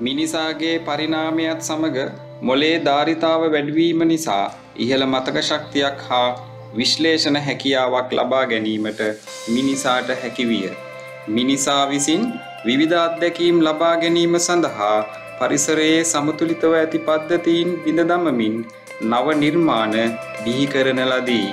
මිනිසාගේ පරිණාමයත් සමග මොලේ ධාරිතාව වැඩිවීම නිසා ඉහළ මතක ශක්තියක් හා විශ්ලේෂණ හැකියාවක් ලබා ගැනීමට මිනිසාට හැකිවිය. මිනිසා විසින් විවිධ අත්දැකීම් ලබා ගැනීම සඳහා පරිසරයේ සමතුලිතව ඇති පද්ධතීන් බිඳ දමමින් නව නිර්මාණ බිහි කරන ලදී.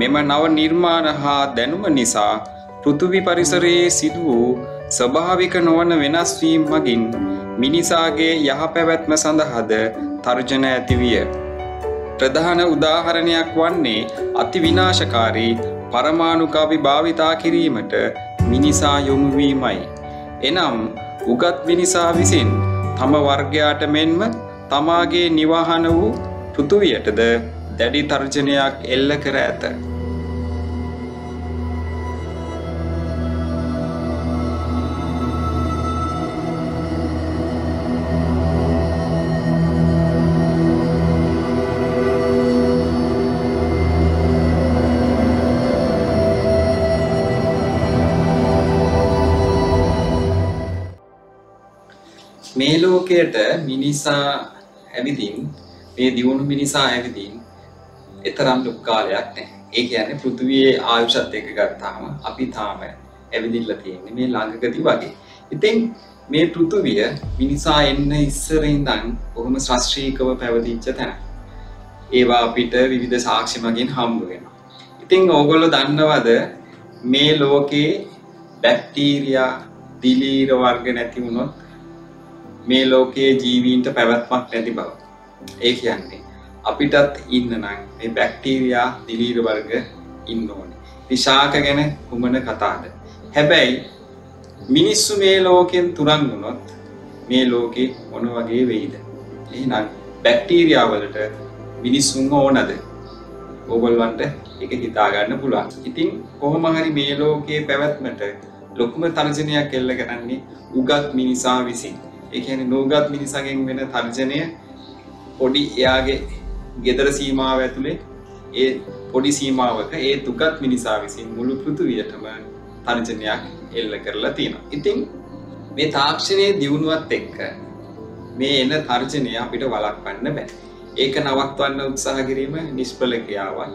මෙම නව නිර්මාණ හා දැනුම නිසා පෘථිවි පරිසරයේ සිදු වූ ස්වභාවික නොවන වෙනස් වීම මගින් මිනිසාගේ යහපැවැත්ම සඳහාද තර්ජන ඇතිවිය. ප්‍රධාන උදාහරණයක් වන්නේ අති විනාශකාරී පරමාණු කවි භාවිතා කිරීමට මිනිසා යොමු වීමයි. එනම් උගත් මිනිසා විසින් තම වර්ගයාට මෙන්ම තමාගේ නිවහන වූ පෘථිවියටද දැඩි තර්ජනයක් එල්ල කර ඇත. මේ ලෝකයට මිනිසා ඇවිදින් මේ දියුණු මිනිසා ඇවිදින් එතරම් ලොකු කාලයක් නැහැ. ඒ කියන්නේ පෘථිවියේ ආයුෂත් එක්ක ගත්තාම අපි තාම ඇවිදින්න තියෙන්නේ මේ ළඟකදී වගේ. ඉතින් මේ පෘථිවිය මිනිසා එන්න ඉස්සර ඉඳන් බොහොම ශාස්ත්‍රීයව පැවතිච්ච තැන. ඒවා අපිට විවිධ සාක්ෂි මගින් හම්බ වෙනවා. ඉතින් ඕගොල්ලෝ දන්නවද මේ ලෝකේ බැක්ටීරියා දිලීර වර්ග නැති වුණොත් මේ ලෝකයේ ජීවීන්ට පැවැත්මක් නැති බව. ඒ කියන්නේ අපිටත් ඉන්න නම් මේ බැක්ටීරියා දිලීර වර්ග ඉන්න ඕනේ. විශාක ගැන කුමන කතාවද? හැබැයි මිනිස්සු මේ ලෝකෙන් තුරන් වුණොත් මේ ලෝකේ මොන වගේ වෙයිද? එහෙනම් බැක්ටීරියා වලට මිනිස්සුන්ව ඕනද? ඕගොල්ලන්ට ඒක හිතා ගන්න පුළුවන්. ඉතින් කොහොම හරි මේ ලෝකයේ පැවැත්මට ලොකුම තර්ජනයක් එල්ල කරන්නේ උගත් මිනිසා විසින්. ඒ කියන්නේ නෝගත් මිනිසාගෙන් වෙන තර්ජනය පොඩි එයාගේ ගෙදර සීමාව ඇතුලේ ඒ පොඩි සීමාවක ඒ දුගත් මිනිසා විසින් මුළු පෘථිවියටම තර්ජනයක් එල්ල කරලා තියෙනවා. ඉතින් මේ තාක්ෂණයේ දියුණුවත් එක්ක මේ එන තර්ජනය අපිට වළක්වන්න බෑ. ඒක නවත්වන්න උත්සාහ කිරීම නිෂ්ඵල ක්‍රියාවක්.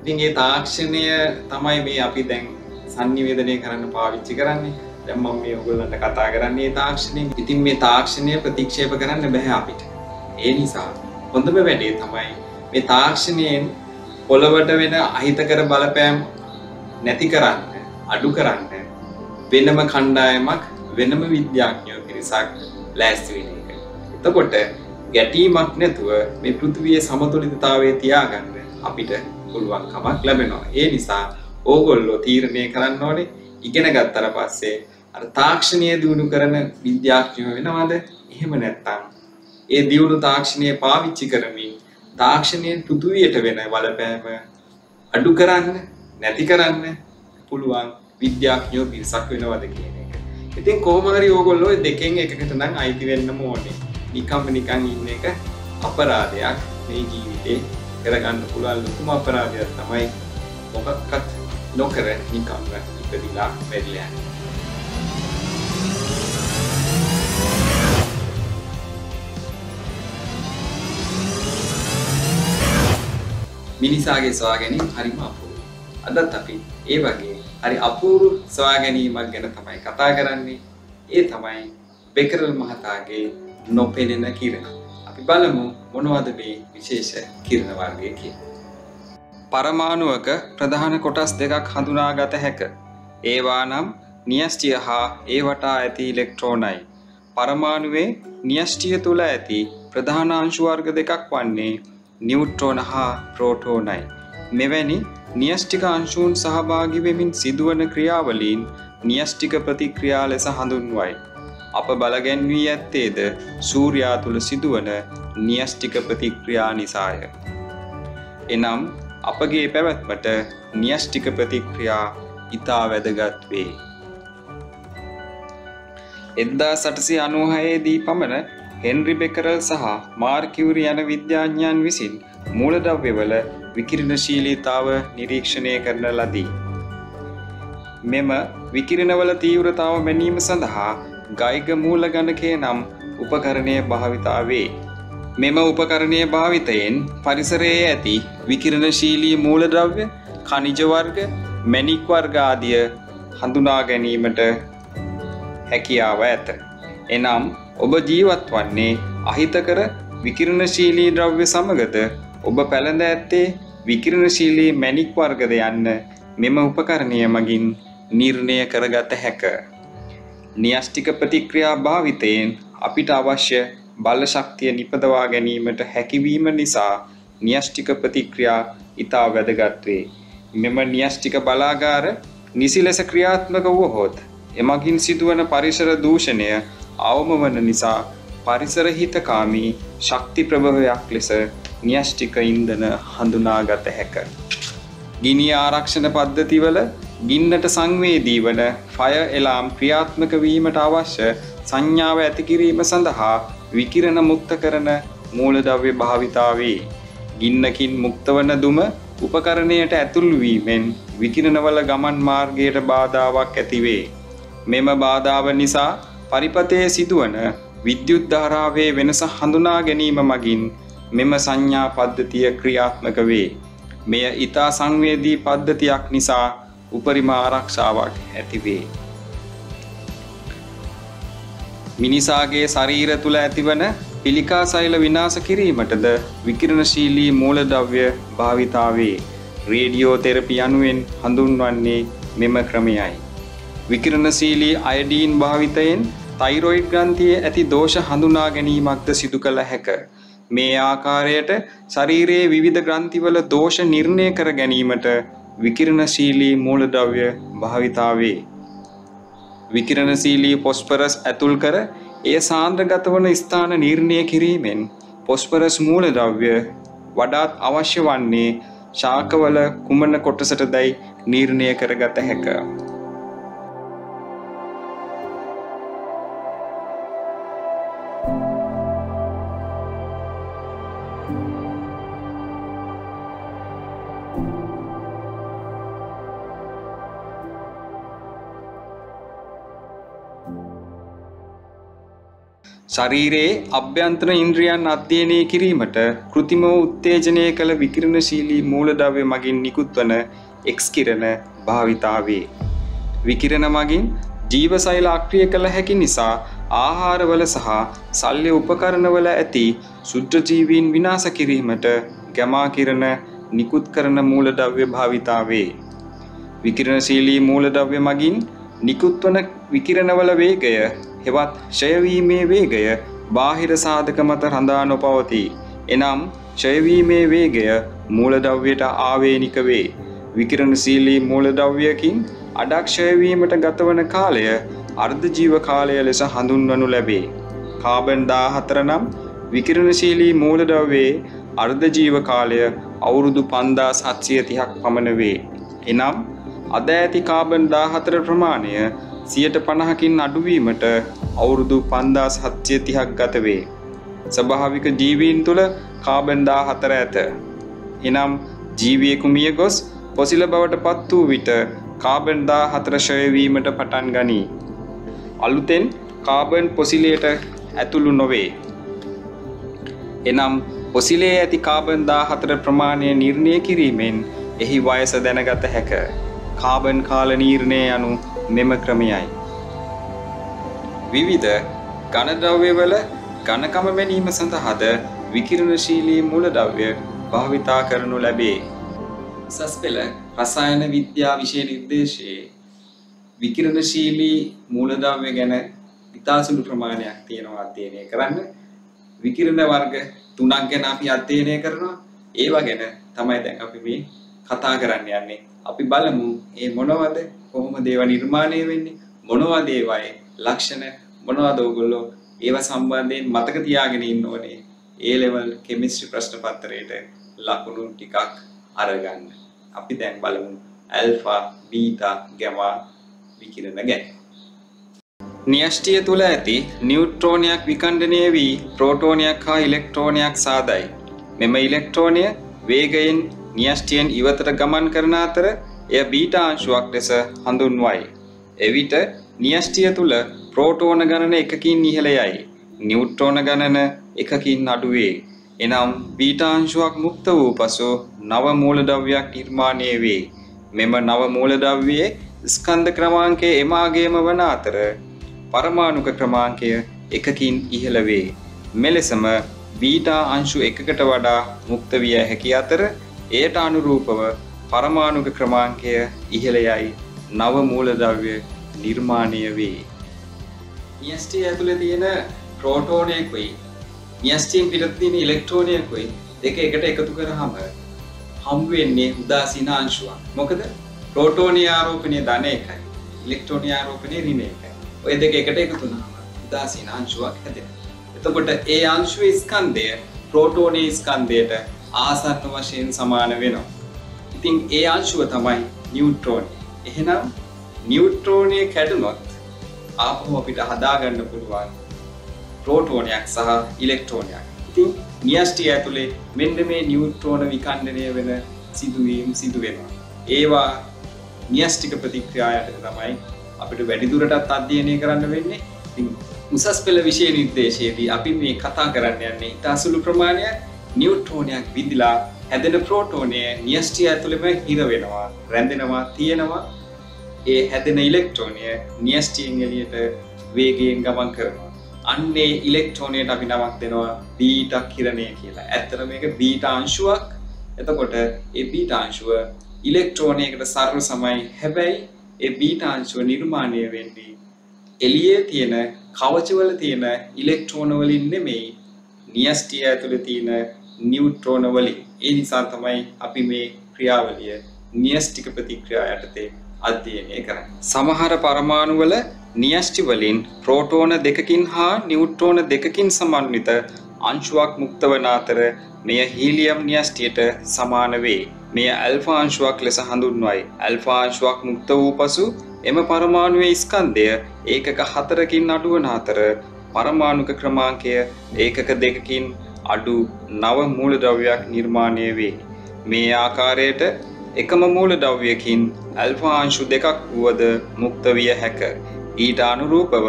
ඉතින් මේ තාක්ෂණය තමයි මේ අපි දැන් sannivedanaya කරන්න පාවිච්චි කරන්නේ. දැන් මම මේ ඔයගොල්ලන්ට කතා කරන්නේ මේ තාක්ෂණයෙන්. ඉතින් මේ තාක්ෂණය ප්‍රතික්ෂේප කරන්න බෑ අපිට. ඒ නිසා හොඳම වැඩේ තමයි මේ තාක්ෂණයෙන් පොළවට වෙන අහිතකර බලපෑම් නැති කරන්න, අඩු කරන්න වෙනම කණ්ඩායමක්, වෙනම විද්‍යාඥයෝ පිරිසක් ලෑස්ති වෙන එක. එතකොට ගැටීමක් නැතුව මේ පෘථිවියේ සමතුලිතතාවය තියාගන්න අපිට පුළුවන්කමක් ලැබෙනවා. ඒ නිසා ඕගොල්ලෝ තීරණය කරන්න ඕනේ ඉගෙන ගත්තට පස්සේ අර තාක්ෂණීය දියුණු කරන විද්‍යාඥයෝ වෙනවද? එහෙම නැත්නම් ඒ දියුණු තාක්ෂණය පාවිච්චි කරමින් තාක්ෂණයෙන් පෘථිවියට වෙන බලපෑම අඩු කරන්න, නැති කරන්න පුළුවන් විද්‍යාඥයෝ පිරිසක් වෙනවද කියන එක. ඉතින් කොහොම හරි ඕගොල්ලෝ දෙකෙන් එකකට නම් අයිති වෙන්නම ඕනේ. නිකන් ඉන්න එක අපරාධයක්. මේ ජීවිතේ කරගන්න පුළුවන් ලොකුම අපරාධයක් තමයි මොකක්වත් නොකර නිකම්ම ඉපදිලා මැරිලා යන්නේ. මිනිසාගේ සොයා ගැනීම හරිම අපූර්වයි. අදත් අපි ඒ වගේ හරි අපූර්ව සොයා ගැනීමක් ගැන තමයි කතා කරන්නේ. ඒ තමයි බෙකරල් මහතාගේ නොපෙනෙන කිරණ. අපි බලමු මොනවද මේ විශේෂ කිරණ වර්ගය කියලා. පරමාණුවක ප්‍රධාන කොටස් දෙකක් හඳුනාගත හැක. ඒවා නම් න්‍යෂ්ටිය හා ඒ වටා ඇති ඉලෙක්ට්‍රෝනයි. පරමාණුවේ න්‍යෂ්ටිය තුල ඇති ප්‍රධාන අංශු වර්ග දෙකක් වන්නේ නියුට්‍රෝන හා ප්‍රෝටෝනයි. මෙවැනි න්‍යෂ්ටික අංශුන් සහභාගී වෙමින් සිදුවන ක්‍රියාවලීන් න්‍යෂ්ටික ප්‍රතික්‍රියා ලෙස හඳුන්වයි. අප බලගැන්වී ඇත්තේද සූර්යා තුල සිදුවන න්‍යෂ්ටික ප්‍රතික්‍රියා නිසාය. එනම් අපගේ පැවැත්මට න්‍යෂ්ටික ප්‍රතික්‍රියා ඉතා වැදගත් වේ. 1896 දී පමණ හෙන්රි බෙකරල් සහ මාර් කියුරි යන විද්‍යාඥයන් විසින් මූලද්‍රව්‍යවල විකිරණශීලීතාව නිරීක්ෂණය කරන ලදී. මෙම විකිරණවල තීව්‍රතාව මැනීම සඳහා ගයිග මූල ගණකය නම් උපකරණය භාවිතා වේ. මෙම උපකරණය භාවිතයෙන් පරිසරයේ ඇති විකිරණශීලී මූලද්‍රව්‍ය, ඛනිජ වර්ග, මැණික් වර්ග ආදිය හඳුනා ගැනීමට හැකියාව ඇත. එනම් ඔබ ජීවත් වන්නේ අහිතකර විකිරණශීලී ද්‍රව්‍ය සමගද ඔබ පැළඳ ඇත්තේ විකිරණශීලී මැණික් වර්ගද යන්න මෙම උපකරණය මගින් නිර්ණය කරගත හැක. න්‍යෂ්ටික ප්‍රතික්‍රියා භාවිතයෙන් අපිට අවශ්‍ය බල ශක්තිය නිපදවා ගැනීමට හැකිවීම නිසා න්‍යෂ්ටික ප්‍රතික්‍රියා ඉතා වැදගත් වේ. මෙම න්‍යෂ්ටික බලාගාර නිසි ලෙස ක්‍රියාත්මක වුවහොත් එමගින් සිදුවන පරිසර දූෂණය අවම වන නිසා පරිසර හිතකාමී ශක්ති ප්‍රභවයක් ලෙස න්‍යෂ්ටික ඉන්ධන හඳුනාගත හැක. ගිනි ආරක්ෂණ පද්ධතිවල ගින්නට සංවේදී වන ෆයර් එලාම් ක්‍රියාත්මක වීමට අවශ්‍ය සංඥාව ඇති කිරීම සඳහා විකිරණ මුක්ත කරන මූලද්‍රව්‍ය භාවිතා වේ. ගින්නකින් මුක්ත වන දුම උපකරණයට ඇතුල් වීමෙන් විකිරණවල ගමන් මාර්ගයට බාධාවක් ඇති වේ. මෙම බාධාව නිසා පරිපථයේ සිදුවන විද්‍යුත් ධාරාවේ වෙනස හඳුනා ගැනීම මගින් මෙම සංඥා පද්ධතිය ක්‍රියාත්මක වේ. මෙය ඊතා සංවේදී පද්ධතියක් නිසා උපරිම ආරක්ෂාවක් ඇති වේ. මිනිසාගේ ශරීර තුල ඇතිවන පිළිකා සෛල විනාශ කිරීමටද විකිරණශීලී මූලද්‍රව්‍ය භාවිතා වේ. රේඩියෝ තෙරපි යනුවෙන් හඳුන්වන්නේ මෙම ක්‍රමයයි. විකිරණශීලී අයඩීන් භාවිතයෙන් තයිරොයිඩ් ග්‍රන්ථියේ ඇති දෝෂ හඳුනා ගැනීමක්ද සිදු කළ හැක. මේ ආකාරයට ශරීරයේ විවිධ ග්‍රන්ථිවල දෝෂ නිර්ණය කර ගැනීමට විකිරණශීලී මූලද්‍රව්‍ය භාවිතා වේ. විකිරණශීලී ෆොස්ෆරස් ඇතුල් කර එය සාන්ද්‍රගත වන ස්ථාන නිර්ණය කිරීමෙන් ෆොස්ෆරස් මූලද්‍රව්‍ය වඩාත් අවශ්‍ය වන්නේ ශාකවල කුමන කොටසටදයි නිර්ණය කරගත හැක. ශරීරයේ අභ්‍යන්තර ඉන්ද්‍රියන් අධ්‍යයනය කිරීමට කෘතිමව උත්තේජනය කළ විකිරණශීලී මූලද්‍රව්‍ය මගින් නිකුත්වන එක්ස් කිරණ භාවිතා වේ. විකිරණ මගින් ජීවසෛල අක්‍රිය කළ හැකි නිසා ආහාරවල සහ ශල්‍ය උපකරණවල ඇති ශුද්ධජීවීන් විනාශ කිරීමට ගැමා කිරණ නිකුත් කරන මූලද්‍රව්‍ය භාවිතා වේ. විකිරණශීලී මූලද්‍රව්‍ය මගින් නිකුත්වන විකිරණවල වේගය හෙවත් ක්ෂය වීමේ වේගය බාහිර සාධක මත රඳා නොපවතී. එනම් ක්ෂය වීමේ වේගය මූලද්‍රව්‍යයට ආවේනික වේ. විකිරණශීලී මූලද්‍රව්‍යකින් අඩක් ක්ෂය වීමට ගතවන කාලය අර්ධ ජීව කාලය ලෙස හඳුන්වනු ලැබේ. කාබන් 14 නම් විකිරණශීලී මූලද්‍රව්‍යයේ අර්ධ ජීව කාලය අවුරුදු 5730ක් පමණ වේ. එනම් අද ඇති කාබන් 14 ප්‍රමාණය 50%කින් අඩුවීමට අවුරුදු 5730ක් ගත වේ. ස්වභාවික ජීවීන් තුළ කාබන් 14 ඇත. එනම් ජීවියෙකු මිය ගොස් පොසිල බවට පත් වූ විට කාබන් 14 ක්ෂය වීමට පටන් ගනී. අලුතෙන් කාබන් පොසිලයට ඇතුළු නොවේ. එනම් පොසිලේ ඇති කාබන් 14 ප්‍රමාණය නිර්ණය කිරීමෙන් එහි වයස දැනගත හැක. කාබන් කාල නිර්ණය යනු මෙම ක්‍රමයයි. විවිධ ඝන ද්‍රව්‍යවල ඝනකම ගැනීම සඳහාද විකිරණශීලී මූලද්‍රව්‍ය භාවිතා කරනු ලැබේ. උසස් පෙළ රසායන විද්‍යා විෂය නිර්දේශයේ විකිරණශීලී මූලද්‍රව්‍ය ගැන ඉතා සුළු ප්‍රමාණයක් තියෙනවා අධ්‍යයනය කරන්න. විකිරණ වර්ග 3ක් ගැන අපි අධ්‍යයනය කරනවා. ඒවා ගැන තමයි දැන් අපි මේ කතා කරන්න යන්නේ. අපි බලමු මේ මොනවද, කොහොමද ඒවා නිර්මාණය වෙන්නේ, මොනවද ඒවායේ ලක්ෂණ, මොනවද ඕගොල්ලෝ ඒවා සම්බන්ධයෙන් මතක තියාගෙන ඉන්න ඕනේ. A level chemistry ප්‍රශ්න පත්‍රයේට ලකුණු ටිකක් අරගන්න. අපි දැන් බලමු ඇල්ෆා, බීටා, ගැමා විකිරණ ගැන. න්‍යෂ්ටිය තුල ඇති නියුට්‍රෝනයක් විඛණ්ඩනය වී ප්‍රෝටෝනයක් හා ඉලෙක්ට්‍රෝනයක් සාදයි. මෙම ඉලෙක්ට්‍රෝනය වේගයෙන් න්‍යෂ්ටියෙන් ඉවතට ගමන් කරන අතර එය බීටා අංශුවක් ලෙස හඳුන්වයි. එවිට න්‍යෂ්ටිය තුල ප්‍රෝටෝන ගණන එකකින් ඉහළ යයි. නියුට්‍රෝන ගණන එකකින් අඩු වේ. එනම් බීටා අංශුවක් මුක්ත වූ පසු නව මූලද්‍රව්‍යයක් නිර්මාණය වේ. මෙම නව මූලද්‍රව්‍යයේ ස්කන්ධ ක්‍රමාංකය එමාගේම වන අතර පරමාණුක ක්‍රමාංකය එකකින් ඉහළ වේ. මෙලෙසම බීටා අංශු එකකට වඩා මුක්ත විය හැකි අතර එයට අනුරූපව පරමාණුක ක්‍රමාංකය ඉහළ යයි නව මූලද්‍රව්‍ය නිර්මාණය වේ. න්‍යෂ්ටිය ඇතුලේ තියෙන ප්‍රෝටෝනයකුයි න්‍යෂ්ටියෙන් පිටත තියෙන ඉලෙක්ට්‍රෝනයකුයි දෙක එකට එකතු කරාම හම් වෙන්නේ උදාසීන අංශුවක්. මොකද ප්‍රෝටෝනීය ආරෝපණය ධන එකයි, ඉලෙක්ට්‍රෝනීය ආරෝපණය ඍණ එකයි. ඔය දෙක එකට එකතු වුණාම උදාසීන අංශුවක් හැදෙනවා. එතකොට ඒ අංශුවේ ස්කන්ධය ප්‍රෝටෝනීය ස්කන්ධයට ආසන්න වශයෙන් සමාන වෙනවා. ඉතින් ඒ අංශුව තමයි නියුට්‍රෝනය. එහෙනම් නියුට්‍රෝනය කැඩුනොත් ආපහු අපිට හදාගන්න පුළුවන් ප්‍රෝටෝනයක් සහ ඉලෙක්ට්‍රෝනයක්. ඉතින් න්‍යෂ්ටිය ඇතුලේ මෙන්න මේ නියුට්‍රෝන විඛණ්ඩනය වෙන සිදුවීම් සිදු වෙනවා. ඒවා න්‍යෂ්ටික ප්‍රතික්‍රියා යටතේ තමයි අපිට වැඩි දුරටත් අධ්‍යයනය කරන්න වෙන්නේ. ඉතින් උසස් පෙළ විෂය නිර්දේශයේදී අපි මේ කතා කරන්න යන්නේ ඉතා සුළු ප්‍රමාණයක් නියුට්‍රෝනයක් විදිලා හැදෙන ප්‍රෝටෝනය න්‍යෂ්ටිය ඇතුළෙම හිර වෙනවා, රැඳෙනවා, තියෙනවා. ඒ හැදෙන ඉලෙක්ට්‍රෝනය න්‍යෂ්ටියෙන් එළියට වේගයෙන් ගමන් කරනවා. අන්නේ ඉලෙක්ට්‍රෝනයට අපි නමක් දෙනවා බීටා කිරණය කියලා. ඇත්තට මේක බීටා අංශුවක්. එතකොට ඒ බීටා අංශුව ඉලෙක්ට්‍රෝනයකට සරල සමයි. හැබැයි ඒ බීටා අංශුව නිර්මාණය වෙන්නේ එළියේ තියෙන කවචවල තියෙන ඉලෙක්ට්‍රෝන වලින් නෙමෙයි, න්‍යෂ්ටිය ඇතුලේ තියෙන නියුට්‍රෝන වලින්. ඒ නිසා තමයි අපි මේ ක්‍රියාවලිය න්‍යෂ්ටික ප්‍රතික්‍රියා යටතේ අධ්‍යයනය කරන්නේ. සමහර පරමාණු වල න්‍යෂ්ටි වලින් ප්‍රෝටෝන දෙකකින් හා නියුට්‍රෝන දෙකකින් සමන්විත අංශුවක් මුක්ත වන අතර මෙය හීලියම් න්‍යෂ්ටියට සමාන වේ. මෙය ඇල්ෆා අංශුවක් ලෙස හඳුන්වයි. ඇල්ෆා අංශුවක් මුක්ත වූ පසු එම පරමාණුවේ ස්කන්ධය ඒකක 4කින් අඩු වන අතර පරමාණුක ක්‍රමාංකය ඒකක 2කින් අඩු නව මූලද්‍රව්‍යයක් නිර්මාණය වේ. මේ ආකාරයට එකම මූලද්‍රව්‍යකින් ඇල්ෆා අංශු දෙකක් වුවද මුක්ත විය හැක. ඊට අනුරූපව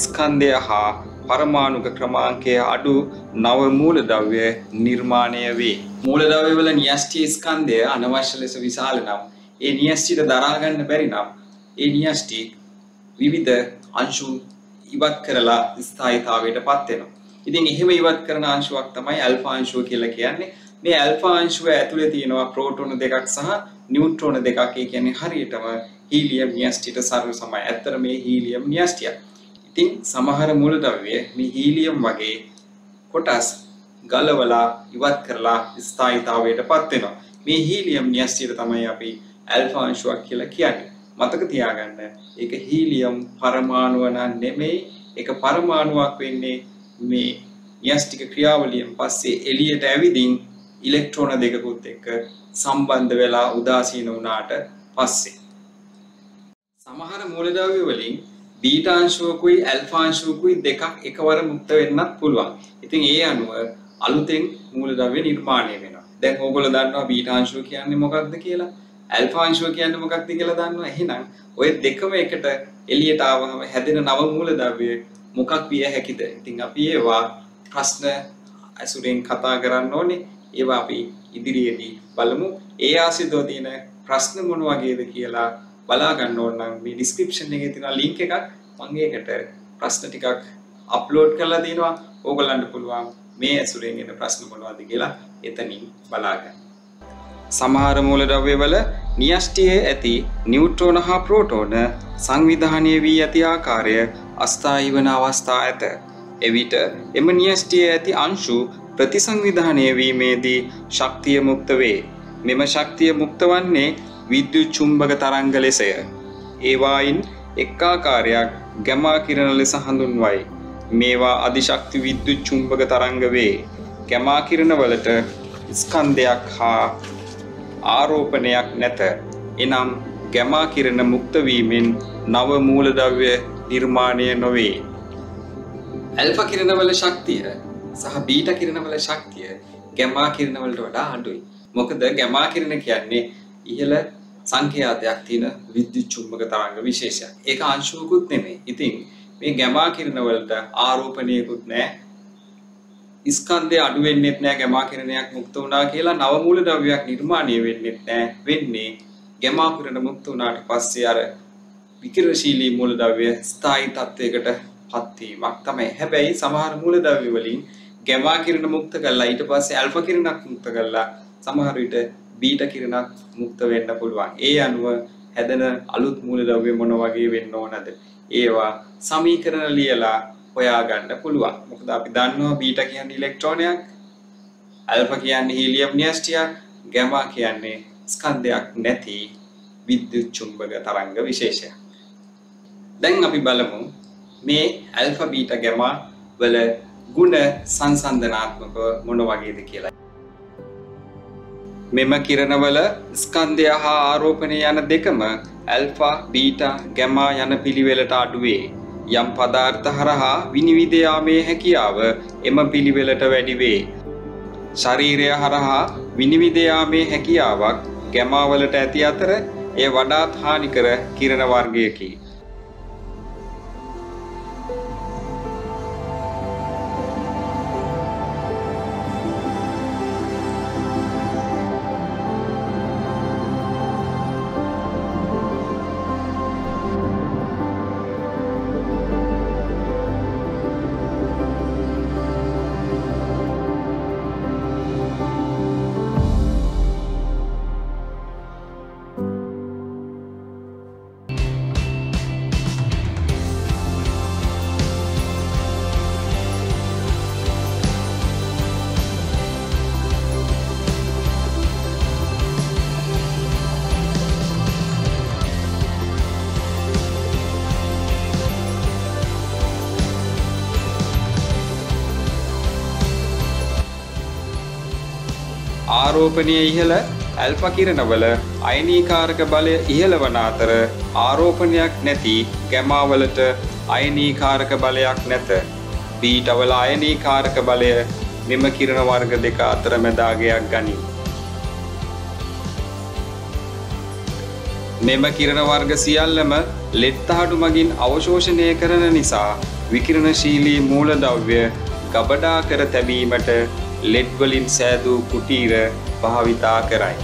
ස්කන්ධය හා පරමාණුක ක්‍රමාංකය අඩු නව මූලද්‍රව්‍ය නිර්මාණය වේ. මූලද්‍රව්‍ය වල න්‍යෂ්ටි ස්කන්ධය අනවශ්‍ය ලෙස විශාල නම් ඒ න්‍යෂ්ටිට දරා ගන්න බැරි නම් ඒ න්‍යෂ්ටි විවිධ අංශු ඉවත් කරලා ස්ථායීතාවයට පත් වෙනවා. ඉතින් එහෙම ඉවත් කරන අංශුවක් තමයි ඇල්ෆා අංශුව කියලා කියන්නේ. මේ ඇල්ෆා අංශුව ඇතුලේ තියෙනවා ප්‍රෝටෝන දෙකක් සහ නියුට්‍රෝන දෙකක්. ඒ කියන්නේ හරියටම හීලියම් න්‍යෂ්ටියට සරල සමයි. ඇත්තට මේ හීලියම් න්‍යෂ්ටියක්. ඉතින් සමහර මූලද්‍රව්‍ය මේ හීලියම් වගේ කොටස් ගලවලා ඉවත් කරලා ස්ථායීතාවයට පත් වෙනවා. මේ හීලියම් න්‍යෂ්ටියට තමයි අපි ඇල්ෆා අංශුවක් කියලා කියන්නේ. මතක තියාගන්න, ඒක හීලියම් පරමාණුව නෙමෙයි. ඒක පරමාණුවක් වෙන්නේ මේ න්‍යෂ්ටික ක්‍රියාවලියෙන් පස්සේ එළියට ඇවිදින් ඉලෙක්ට්‍රෝන දෙකකුත් එක්ක සම්බන්ධ වෙලා උදාසීන වුණාට පස්සේ. සමහර මූලද්‍රව්‍ය වලින් බීටා අංශුවකුයි ඇල්ෆා අංශුවකුයි දෙකක් එකවර මුක්ත වෙන්නත් පුළුවන්. ඉතින් ඒ අනුව අලුතෙන් මූලද්‍රව්‍ය නිර්මාණය වෙනවා. දැන් ඕගොල්ලෝ දන්නවා බීටා අංශුව කියන්නේ මොකක්ද කියලා, ඇල්ෆා අංශුව කියන්නේ මොකක්ද කියලා දන්නවා. එහෙනම් ඔය දෙකම එකට එළියට ආවම හැදෙන නව මූලද්‍රව්‍ය මොකක් විය හැකිද? ඉතින් අපි ඒවා ප්‍රශ්න අසුරෙන් කතා කරන්න ඕනේ. ඒවා අපි ඉදිරියේදී බලමු. ඒ ආසිතෝ තියෙන ප්‍රශ්න මොන වගේද කියලා බලා ගන්න ඕන නම් මේ ඩිස්ක්‍රිප්ෂන් එකේ තියෙන ලින්ක් එකක් මම ඒකට ප්‍රශ්න ටිකක් අප්ලෝඩ් කරලා දෙනවා. ඕගොල්ලන්ට පුළුවන් මේ ඇසුරෙන් එන ප්‍රශ්න මොනවද කියලා එතනින් බලා ගන්න. සමහර මූලද්‍රව්‍යවල න්‍යෂ්ටියේ ඇති නියුට්‍රෝන හා ප්‍රෝටෝන සංවිධානය වී ඇති ආකාරය අස්ථායී වන අවස්ථා ඇත. එවිට එම න්‍යෂ්ටියේ ඇති අංශු ප්‍රතිසංවිධානය වීමේදී ශක්තිය මුක්ත වේ. මෙම ශක්තිය මුක්ත වන්නේ විද්‍යුත් චුම්බක තරංග ලෙසය. ඒවායින් එක් ආකාරයක් ගැමා කිරණ ලෙස හඳුන්වයි. මේවා අධිශක්ති විද්‍යුත් චුම්බක තරංග වේ. ගැමා කිරණ වලට ස්කන්ධයක් හා ආරෝපණයක් නැත. එනම් ගැමා කිරණ මුක්ත වීමෙන් නව මූලද්‍රව්‍ය නිර්මාණය නොවේ. ඇල්ෆා කිරණ වල ශක්තිය සහ බීටා කිරණ වල ශක්තිය ගැමා කිරණ වලට වඩා අඩුයි. මොකද ගැමා කිරණ කියන්නේ ඉහළ සංඛ්‍යාතයක් තියෙන විද්‍යුත් චුම්බක තරංග විශේෂයක්. ඒක අංශුවකුත් නෙමෙයි. ඉතින් මේ ගැමා කිරණ වලට ආරෝපණයකුත් නැහැ. ස්කන්ධය අඩු වෙන්නෙත් නැහැ ගැමා කිරණයක් මුක්ත වුණා කියලා නව මූලද්‍රව්‍යයක් නිර්මාණය වෙන්නෙත් නැහැ. වෙන්නේ ගැමා කිරණ මුක්ත වුණාට පස්සේ අර විකිරණශීලී මූලද්‍රව්‍ය ස්ථායී තත්වයකට පත් වීමක් තමයි. හැබැයි සමහර මූලද්‍රව්‍ය වලින් ගැමා කිරණ මුක්ත කළා ඊට පස්සේ ඇල්ෆා කිරණක් මුක්ත කළා සමහර විට බීටා කිරණක් මුක්ත වෙන්න පුළුවන්. ඒ අනුව හැදෙන අලුත් මූලද්‍රව්‍ය මොන වගේ වෙන්න ඕනද? ඒවා සමීකරණ ලියලා හොයාගන්න පුළුවන්. මොකද අපි දන්නවා බීටා කියන්නේ ඉලෙක්ට්‍රෝනයක්, ඇල්ෆා කියන්නේ හීලියම් න්‍යෂ්ටියක්, ගැමා කියන්නේ ස්කන්ධයක් නැති විද්‍යුත් චුම්බක තරංග විශේෂයක්. දැන් අපි බලමු මේ ඇල්ෆා බීටා ගැමා වල ගුණ සංසන්දනාත්මක මොන වගේද කියලා. මෙම කිරණවල ස්කන්ධය හා ආරෝපණය යන දෙකම ඇල්ෆා බීටා ගැමා යන පිළිවෙලට අඩුවේ. යම් පදාර්ථ හරහා විනිවිද යාමේ හැකියාව එම පිළිවෙලට වැඩි වේ. ශරීරය හරහා විනිවිද යාමේ හැකියාවක් ගැමා වලට ඇති අතර එය වඩාත් හානිකර කිරණ වර්ගයකි. ආරෝපණය ඉහළ ඇල්ෆා කිරණවල අයනීකාරක බලය ඉහළ වන අතර ආරෝපණයක් නැති ගැමා වලට අයනීකාරක බලයක් නැත. බීටා වල අයනීකාරක බලය මෙම කිරණ වර්ග දෙක අතර මැදාගයක් ගනී. මෙම කිරණ වර්ග සියල්ලම ලෙඩ් තහඩු මගින් අවශෝෂණය කරන නිසා විකිරණශීලී මූලද්‍රව්‍ය ගබඩා කර තැබීමට ලෙඩ් වලින් සෑදූ කුටීර භාවිතා කරයි.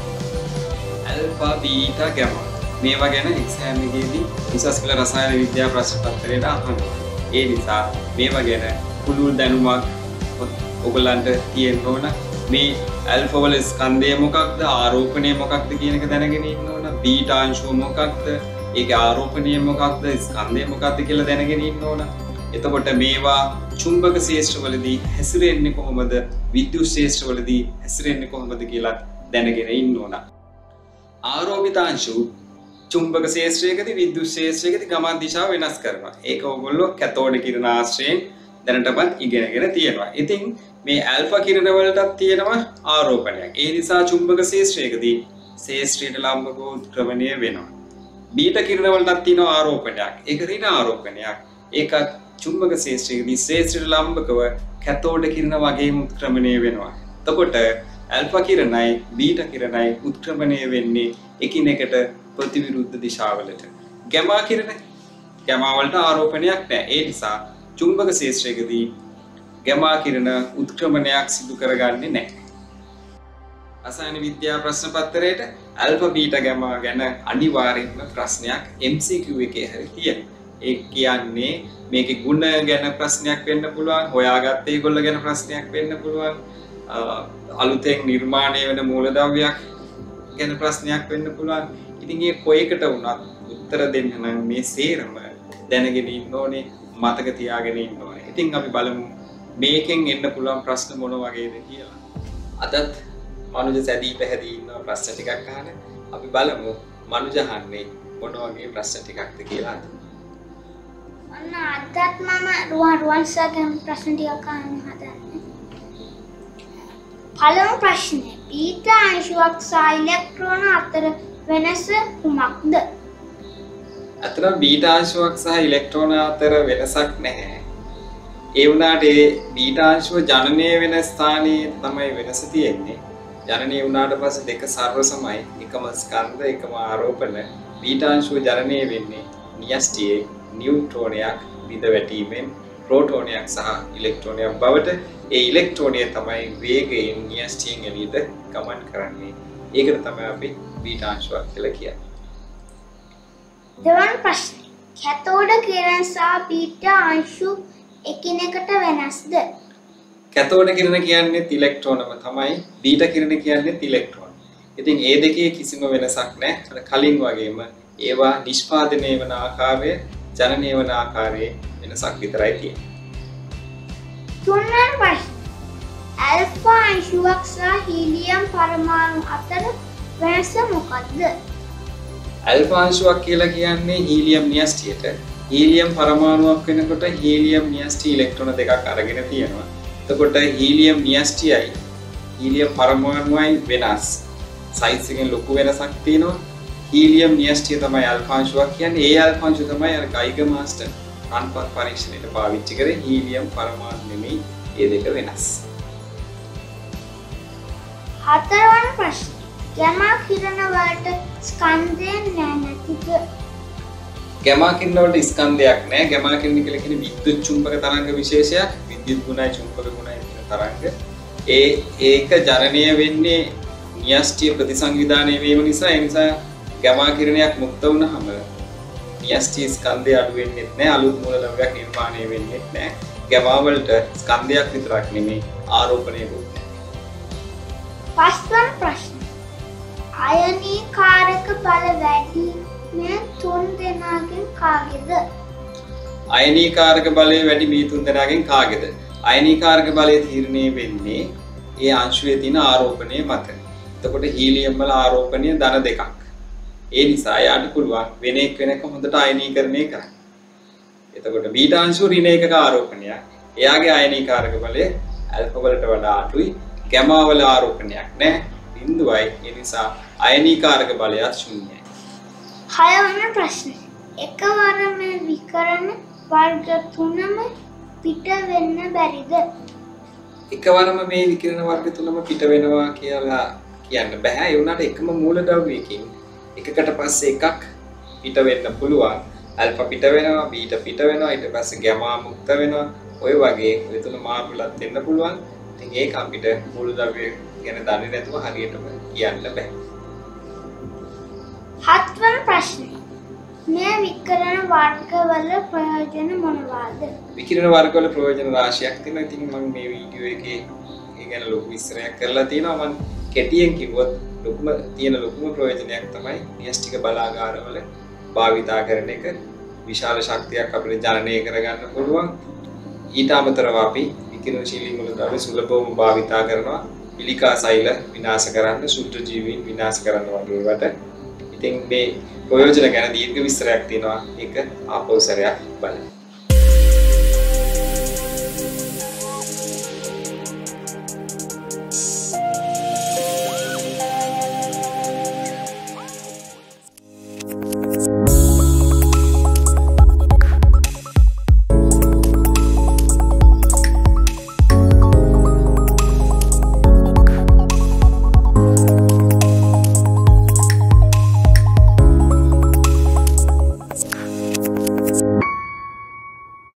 ඇල්ෆා බීටා ගැමා මේවා ගැන එක්සෑම් එකේදී උසස් පෙළ රසායන විද්‍යා ප්‍රශ්න පත්‍රයට අහනවා. ඒ නිසා මේවා ගැන පුළුල් දැනුමක් ඔයගලන්ට තියෙන්න ඕන. මේ ඇල්ෆා වල ස්කන්ධය මොකක්ද, ආරෝපණය මොකක්ද කියන එක දැනගෙන ඉන්න ඕන. බීටා අංශුව මොකක්ද, ඒකේ ආරෝපණය මොකක්ද, ස්කන්ධය මොකක්ද කියලා දැනගෙන ඉන්න ඕන. එතකොට මේවා චුම්බක ශේෂ්ත්‍රවලදී හැසිරෙන්නේ කොහොමද, විද්‍යුත් ශේෂ්ත්‍රවලදී හැසිරෙන්නේ කොහොමද කියලා දැනගෙන ඉන්න ඕන. ආරෝපිතාංශු චුම්බක ශේෂ්ත්‍රයකදී විද්‍යුත් ශේෂ්ත්‍රයකදී ගමන් දිශාව වෙනස් කරනවා. ඒක ඕගොල්ලෝ කැතෝඩ කිරණ ආශ්‍රයෙන් දැනටමත් ඉගෙනගෙන තියෙනවා. ඉතින් මේ ඇල්ෆා කිරණ වලටත් තියෙනවා ආරෝපණයක්. ඒ නිසා චුම්බක ශේෂ්ත්‍රයකදී ශේෂ්ත්‍රයට ලම්බව උත්ක්‍රමණය වෙනවා. බීටා කිරණ වලටත් තියෙනවා ආරෝපණයක්. ඒක ඍණ ආරෝපණයක්. ඒකත් චුම්බක ශේෂ්ත්‍රයේදී ශේෂ්ත්‍රයට ලම්බකව කැතෝඩ කිරණ වගේම උත්ක්‍රමණය වෙනවා. එතකොට ඇල්ෆා කිරණයි බීටා කිරණයි උත්ක්‍රමණය වෙන්නේ එකිනෙකට ප්‍රතිවිරුද්ධ දිශාවලට. ගැමා කිරණ ගැමා වලට ආරෝපණයක් නැහැ. ඒ නිසා චුම්බක ශේෂ්ත්‍රයේදී ගැමා කිරණ උත්ක්‍රමණයක් සිදු කරගන්නේ නැහැ. රසායන විද්‍යා ප්‍රශ්න පත්‍රයේට ඇල්ෆා බීටා ගැමා ගැන අනිවාර්යයෙන්ම ප්‍රශ්නයක් MCQ එකේ හරි තියෙනවා. ඒ කියන්නේ මේකේ ಗುಣ ගැන ප්‍රශ්නයක් වෙන්න පුළුවන්, හොයාගත්ත ඒගොල්ල ගැන ප්‍රශ්නයක් වෙන්න පුළුවන්, අලුතෙන් නිර්මාණය වෙන මූලද්‍රව්‍යයක් ගැන ප්‍රශ්නයක් වෙන්න පුළුවන්. ඉතින් මේ කොයකට වුණත් උත්තර දෙන්න නම් මේ සේරම දැනගෙන ඉන්න ඕනේ, මතක තියාගෙන ඉන්න ඕනේ. ඉතින් අපි බලමු මේකෙන් එන්න පුළුවන් ප්‍රශ්න මොන වගේද කියලා. අදත් මනුජ සැදී පැහැදී ඉන්න ප්‍රශ්න ටිකක් අහන්න. අපි බලමු මනුජ අහන්නේ මොන වගේ ප්‍රශ්න ටිකක්ද කියලා. අන්න අදත් මම රුවන් සර්ගෙන් ප්‍රශ්න ටිකක් අහන්න හදන්නේ. පළමු ප්‍රශ්නේ බීටා අංශුවක් සහ ඉලෙක්ට්‍රෝන අතර වෙනස කුමක්ද? අතර බීටා අංශුවක් සහ ඉලෙක්ට්‍රෝන අතර වෙනසක් නැහැ. ඒ වුණාට ඒ බීටා අංශුව ජනනය වෙන ස්ථානයේ තමයි වෙනස තියෙන්නේ. ජනනය වුණාට පස්සේ දෙක සර්ව සමයි, එකම ස්කන්ධ, එකම ආරෝපණ. බීටා අංශුව ජනනය වෙන්නේ නියස්ටියේ නියුට්‍රෝනයක් විද වැටීමෙන් ප්‍රෝටෝනයක් සහ ඉලෙක්ට්‍රෝනයක් බවට. ඒ ඉලෙක්ට්‍රෝනය තමයි වේගයෙන් නියස්ටියෙන් එළියට ගමන් කරන්නේ. ඒකට තමයි අපි බීටා අංශුවක් කියලා කියන්නේ. දෙවන ප්‍රශ්නේ කැතෝඩ කිරණ සහ බීටා අංශු එකිනෙකට වෙනස්ද? කැතෝඩ කිරණ කියන්නේ ඉලෙක්ට්‍රෝනම තමයි, බීටා කිරණ කියන්නේ ඉලෙක්ට්‍රෝන. ඉතින් මේ දෙකේ කිසිම වෙනසක් නැහැ. අර කලින් වගේම ඒවා නිෂ්පාදනය වන ආකාරය, ජනනය වන ආකාරයේ වෙනසක් විතරයි තියෙන්නේ. තුන්වන ප්‍රශ්නේ ඇල්ෆා අංශුවක් සහ හීලියම් පරමාණු අතර වෙනස මොකක්ද? ඇල්ෆා අංශුවක් කියලා කියන්නේ හීලියම් නියස්ටියට. හීලියම් පරමාණුවක් වෙනකොට හීලියම් නියස්ටි ඉලෙක්ට්‍රෝන දෙකක් අරගෙන තියෙනවා. එතකොට හීලියම් නියස්ටියයි හීලියම් පරමාණුවයි වෙනස්. සයිස් එකෙන් ලොකු වෙනසක් තියෙනවා. හීලියම් නියස්ටිය තමයි ඇල්ෆා අංශුවක් කියන්නේ. ඒ ඇල්ෆා අංශුව තමයි අර ගයිගර් මාස්ටර් රන්පත් පරීක්ෂණයට පාවිච්චි කරේ. හීලියම් පරමාණු නෙමෙයි, ඒ දෙක වෙනස්. හතරවන ප්‍රශ්නේ ගැමා කිරණ වලට ස්කන්ධයන් නැතිද? ගැමා කිරණ වලට ස්කන්ධයක් නැහැ. ගැමා කිරණ කියලා කියන්නේ විද්‍යුත් චුම්බක තරංග විශේෂයක්. විද්‍යුත් ගුණයි චුම්බක ගුණයි කියන තරංග. ඒක ජනනය වෙන්නේ නියස්ටිය ප්‍රතිසංවිධානය වීම නිසා. ඒ නිසා ගැමා කිරණයක් මුක්ත වුණාම නියස්ටිය ස්කන්ධය අඩු වෙන්නේ නැහැ. අලුත් මූලද්‍රව්‍යයක් නිර්මාණය වෙන්නේ නැහැ. ගැමා වලට ස්කන්ධයක් විතරක් නෙමෙයි, ආරෝපණයකුත් නැහැ. පස්වන ප්‍රශ්නේ අයනීකාරක බල වැඩි මේ තුන් දෙනාගෙන් කාගේද? අයනීකාරක බලය වැඩි මේ තුන් දෙනාගෙන් කාගේද? අයනීකාරක බලය තීරණය වෙන්නේ ඒ අංශුවේ තියෙන ආරෝපණය මත. එතකොට හීලියම් වල ආරෝපණය ධන දෙකක්. ඒ නිසා යාට පුළුවන් වෙන එක හොඳට අයනීකරණය කරන්න. එතකොට බීටා අංශුව ඍණ එකක ආරෝපණයක්. එයාගේ අයනීකාරක බලය ඇල්ෆා වලට වඩා අඩුයි. ගැමා වල ආරෝපණයක් නැහැ. බිඳුවයි. ඒ නිසා අයනීකාරක බලයත් ශූන්‍යයි. හයවන ප්‍රශ්නේ එකවරම විකරණ වර්ග තුනම පිට වෙන්න බැරිද? එකවරම මේ විකිරණ වර්ග තුනම පිට වෙනවා කියලා කියන්න බෑ. ඒ වුණාට එකම මූලද්‍රව්‍යයකින් එකකට පස්සේ එකක් පිට වෙන්න පුළුවන්. ඇල්ෆා පිට වෙනවා, බීටා පිට වෙනවා, ඊට පස්සේ ගැමා මුක්ත වෙනවා. ඔය වගේ ඔය තුන මාරුලක් දෙන්න පුළුවන්. ඉතින් ඒක අපිට මූලද්‍රව්‍ය ගැන දන්නේ නැතුව හරියටම කියන්න බෑ. හත්වන ප්‍රශ්නේ මේ විකිරණ වර්ගවල ප්‍රයෝජන මොනවාද? විකිරණ වර්ගවල ප්‍රයෝජන රාශියක් තියෙනවා. ඉතින් මම මේ වීඩියෝ එකේ ඒ ගැන ලොකු විස්තරයක් කරලා තියෙනවා. මම කෙටියෙන් කිව්වොත් ලොකුම ප්‍රයෝජනයක් තමයි නියස්ටික බලාගාරවල භාවිතා කරන එක. විශාල ශක්තියක් අපිට ජනනය කරගන්න පුළුවන්. ඊට අමතරව අපි විකිරණශීලී මූලද්‍රව්‍ය සුලභවම භාවිතා කරනවා. පිළිකා සෛල විනාශ කරන්න, ශුද්ධ ජීවීන් විනාශ කරන්න වගේ වට. ඉතින් මේ ප්‍රයෝජන ගැන දීර්ඝ විස්තරයක් තියෙනවා. ඒක ආපෞසරයක් බලන්න.